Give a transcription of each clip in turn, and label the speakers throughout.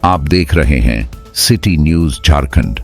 Speaker 1: आप देख रहे हैं सिटी न्यूज झारखंड।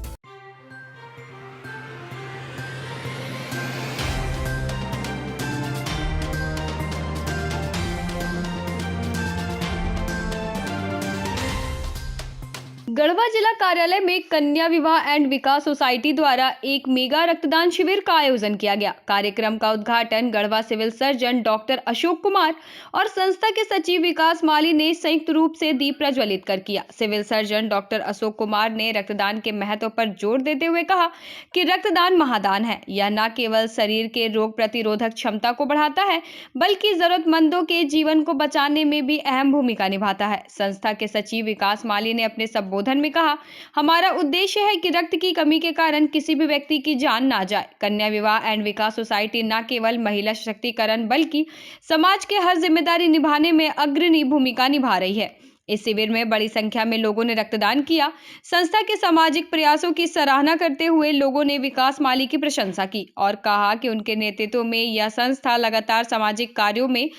Speaker 2: गढ़वा जिला कार्यालय में कन्या विवाह एंड विकास सोसाइटी द्वारा एक मेगा रक्तदान शिविर का आयोजन किया गया। कार्यक्रम का उद्घाटन Garhwa civil surgeon doctor Ashok Kumar और संस्था के सचिव विकास माली ने संयुक्त रूप से दीप प्रज्वलित कर किया। Civil surgeon doctor Ashok Kumar ने रक्तदान के महत्व पर जोर देते हुए कहा कि रक्तदान महादान है। यह न केवल शरीर के रोग प्रतिरोधक क्षमता को बढ़ाता है बल्कि जरूरतमंदों के जीवन को बचाने में भी अहम भूमिका निभाता है। संस्था के सचिव विकास माली ने अपने संबोधन में कहा, हमारा उद्देश्य है कि रक्त की कमी के कारण किसी भी व्यक्ति की जान ना जाए। कन्या विवाह एंड विकास सोसाइटी न केवल महिला सशक्तिकरण बल्कि समाज के हर जिम्मेदारी निभाने में अग्रणी भूमिका निभा रही है। इस शिविर में बड़ी संख्या में लोगों ने रक्तदान किया। संस्था के सामाजिक प्रयासों की सराहना करते हुए लोगों ने विकास माली की प्रशंसा की और कहा कि उनके नेतृत्व में यह संस्था लगातार सामाजिक कार्यों में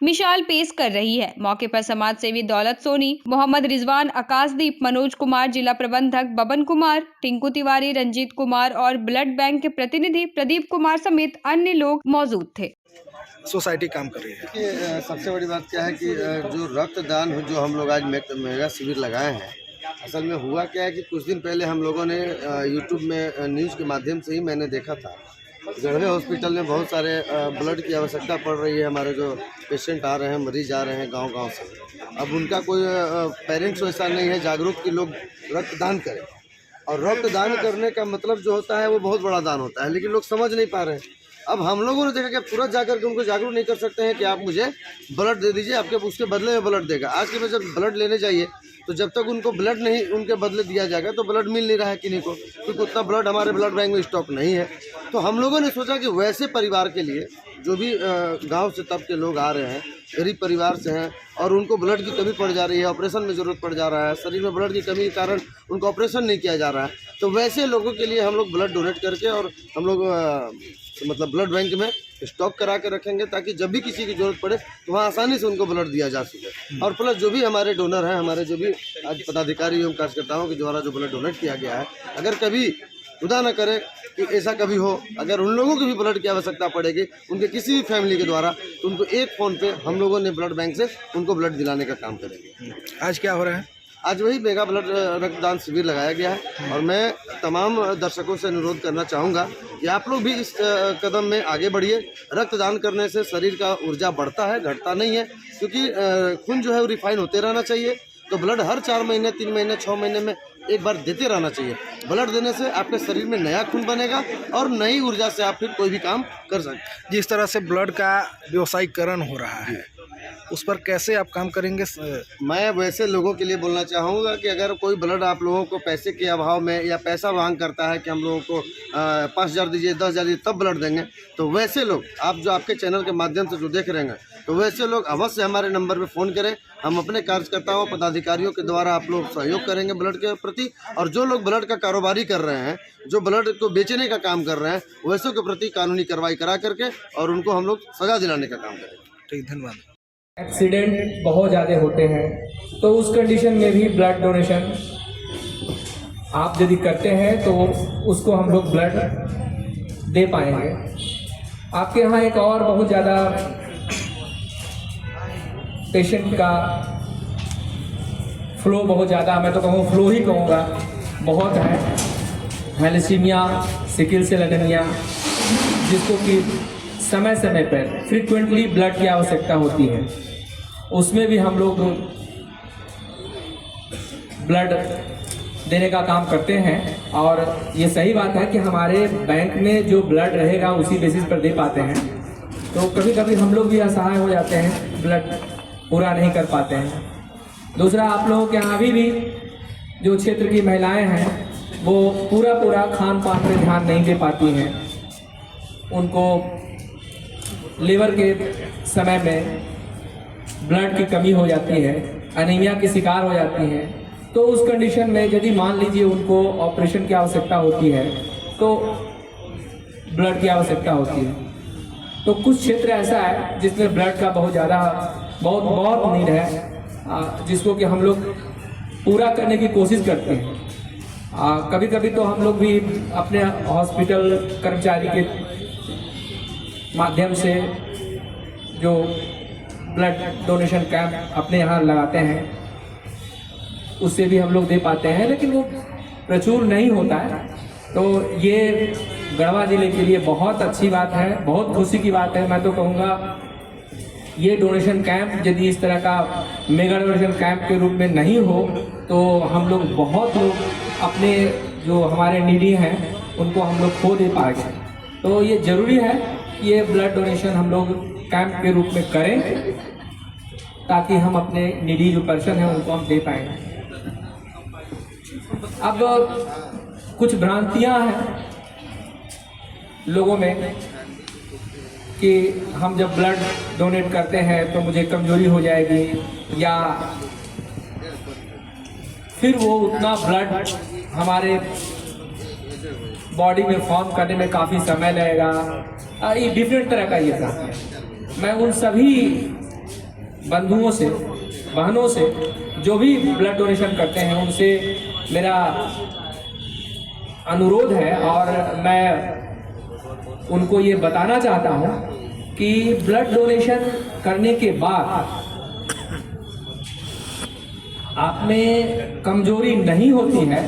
Speaker 2: मिसाल पेश कर रही है। मौके पर समाज सेवी दौलत सोनी, मोहम्मद रिजवान, आकाशदीप, मनोज कुमार, जिला प्रबंधक बबन कुमार, टिंकू तिवारी, रंजीत कुमार और ब्लड बैंक के प्रतिनिधि प्रदीप कुमार समेत अन्य लोग मौजूद थे।
Speaker 3: सोसाइटी काम कर रही है।
Speaker 4: देखिए, सबसे बड़ी बात क्या है कि जो रक्तदान जो हम लोग आज मेगा शिविर लगाए हैं, असल में हुआ क्या है कि कुछ दिन पहले हम लोगों ने यूट्यूब में न्यूज़ के माध्यम से ही मैंने देखा था गढ़वे हॉस्पिटल में बहुत सारे ब्लड की आवश्यकता पड़ रही है। हमारे जो पेशेंट आ रहे हैं, मरीज आ रहे हैं गांव-गांव से, अब उनका कोई पेरेंट्स ऐसा नहीं है जागरूक कि लोग रक्तदान करें। और रक्तदान करने का मतलब जो होता है वो बहुत बड़ा दान होता है, लेकिन लोग समझ नहीं पा रहे हैं। अब हम लोगों ने देखा कि तुरंत जाकर के उनको जागरूक नहीं कर सकते हैं कि आप मुझे ब्लड दे दीजिए, आपके उसके बदले में ब्लड देगा। आज के में जब ब्लड लेने जाइए तो जब तक उनको ब्लड नहीं उनके बदले दिया जाएगा तो ब्लड मिल नहीं रहा है किन्हीं को, क्योंकि उतना ब्लड हमारे ब्लड बैंक में स्टॉक नहीं है। तो हम लोगों ने सोचा कि वैसे परिवार के लिए जो भी गांव से तब के लोग आ रहे हैं, गरीब परिवार से हैं और उनको ब्लड की कमी पड़ जा रही है, ऑपरेशन में ज़रूरत पड़ जा रहा है, शरीर में ब्लड की कमी के कारण उनको ऑपरेशन नहीं किया जा रहा है, तो वैसे लोगों के लिए हम लोग ब्लड डोनेट करके और हम लोग मतलब ब्लड बैंक में स्टॉक करा के रखेंगे ताकि जब भी किसी की ज़रूरत पड़े तो वहाँ आसानी से उनको ब्लड दिया जा सके। और प्लस जो भी हमारे डोनर हैं, हमारे जो भी आज पदाधिकारी एवं कार्यकर्ताओं के द्वारा जो ब्लड डोनेट किया गया है, अगर कभी खुदा न करे कि ऐसा कभी हो, अगर उन लोगों की भी ब्लड की आवश्यकता पड़ेगी उनके किसी भी फैमिली के द्वारा, तो उनको एक फ़ोन पे हम लोगों ने ब्लड बैंक से उनको ब्लड दिलाने का काम करेंगे।
Speaker 3: आज क्या हो रहा है?
Speaker 4: आज वही मेगा ब्लड रक्तदान शिविर लगाया गया है और मैं तमाम दर्शकों से अनुरोध करना चाहूँगा कि आप लोग भी इस कदम में आगे बढ़िए। रक्तदान करने से शरीर का ऊर्जा बढ़ता है, घटता नहीं है, क्योंकि खून जो है वो रिफाइन होते रहना चाहिए। तो ब्लड हर 4 महीने, 3 महीने, 6 महीने में एक बार देते रहना चाहिए। ब्लड देने से आपके शरीर में नया खून बनेगा और नई ऊर्जा से आप फिर कोई भी काम कर सकते।
Speaker 3: जिस तरह से ब्लड का व्यवसायीकरण हो रहा है उस पर कैसे आप काम करेंगे?
Speaker 4: मैं वैसे लोगों के लिए बोलना चाहूँगा कि अगर कोई ब्लड आप लोगों को पैसे के अभाव में या पैसा मांग करता है कि हम लोगों को 5,000 दीजिए, 10,000 दीजिए तब ब्लड देंगे, तो वैसे लोग आप जो आपके चैनल के माध्यम से जो देख रहे हैं, तो वैसे लोग अवश्य हमारे नंबर पे फ़ोन करें। हम अपने कार्यकर्ताओं, पदाधिकारियों के द्वारा आप लोग सहयोग करेंगे ब्लड के प्रति। और जो लोग ब्लड का कारोबारी कर रहे हैं, जो ब्लड को बेचने का काम कर रहे हैं, वैसों के प्रति कानूनी कार्रवाई करा करके और उनको हम लोग सजा दिलाने का काम करेंगे।
Speaker 3: ठीक, धन्यवाद।
Speaker 5: एक्सीडेंट बहुत ज़्यादा होते हैं, तो उस कंडीशन में भी ब्लड डोनेशन आप यदि करते हैं तो उसको हम लोग ब्लड दे पाएंगे। आपके यहाँ एक और बहुत ज़्यादा पेशेंट का फ्लो बहुत ज़्यादा, मैं तो कहूँ फ्लो ही कहूँगा, बहुत है, थैलेसीमिया, सिकिल सेल एनीमिया, जिसको कि समय समय पर फ्रीक्वेंटली ब्लड की आवश्यकता होती है। उसमें भी हम लोग ब्लड देने का काम करते हैं और ये सही बात है कि हमारे बैंक में जो ब्लड रहेगा उसी बेसिस पर दे पाते हैं। तो कभी कभी हम लोग भी असहाय हो जाते हैं, ब्लड पूरा नहीं कर पाते हैं। दूसरा, आप लोगों के यहाँ अभी भी जो क्षेत्र की महिलाएं हैं वो पूरा खान पान पर ध्यान नहीं दे पाती हैं। उनको लीवर के समय में ब्लड की कमी हो जाती है, एनीमिया की शिकार हो जाती हैं। तो उस कंडीशन में यदि मान लीजिए उनको ऑपरेशन की आवश्यकता होती है तो ब्लड की आवश्यकता होती है। तो कुछ क्षेत्र ऐसा है जिसमें ब्लड का बहुत ज़्यादा बहुत नीड है, जिसको कि हम लोग पूरा करने की कोशिश करते हैं। कभी कभी तो हम लोग भी अपने हॉस्पिटल कर्मचारी के माध्यम से जो ब्लड डोनेशन कैंप अपने यहाँ लगाते हैं उससे भी हम लोग दे पाते हैं, लेकिन वो प्रचुर नहीं होता है। तो ये गढ़वा ज़िले के लिए बहुत अच्छी बात है, बहुत खुशी की बात है। मैं तो कहूँगा ये डोनेशन कैंप यदि इस तरह का मेगा डोनेशन कैंप के रूप में नहीं हो तो हम लोग बहुत लोग अपने जो हमारे नीडी हैं उनको हम लोग खो दे पाएंगे। तो ये ज़रूरी है कि ये ब्लड डोनेशन हम लोग कैंप के रूप में करें ताकि हम अपने नीडी जो पर्सन हैं उनको हम दे पाएंगे। अब कुछ भ्रांतियां हैं लोगों में कि हम जब ब्लड डोनेट करते हैं तो मुझे कमजोरी हो जाएगी या फिर वो उतना ब्लड हमारे बॉडी में फॉर्म करने में काफ़ी समय लगेगा। ये डिफरेंट तरह का ये था। मैं उन सभी बंधुओं से, बहनों से जो भी ब्लड डोनेशन करते हैं उनसे मेरा अनुरोध है और मैं उनको ये बताना चाहता हूँ कि ब्लड डोनेशन करने के बाद आप में कमजोरी नहीं होती है।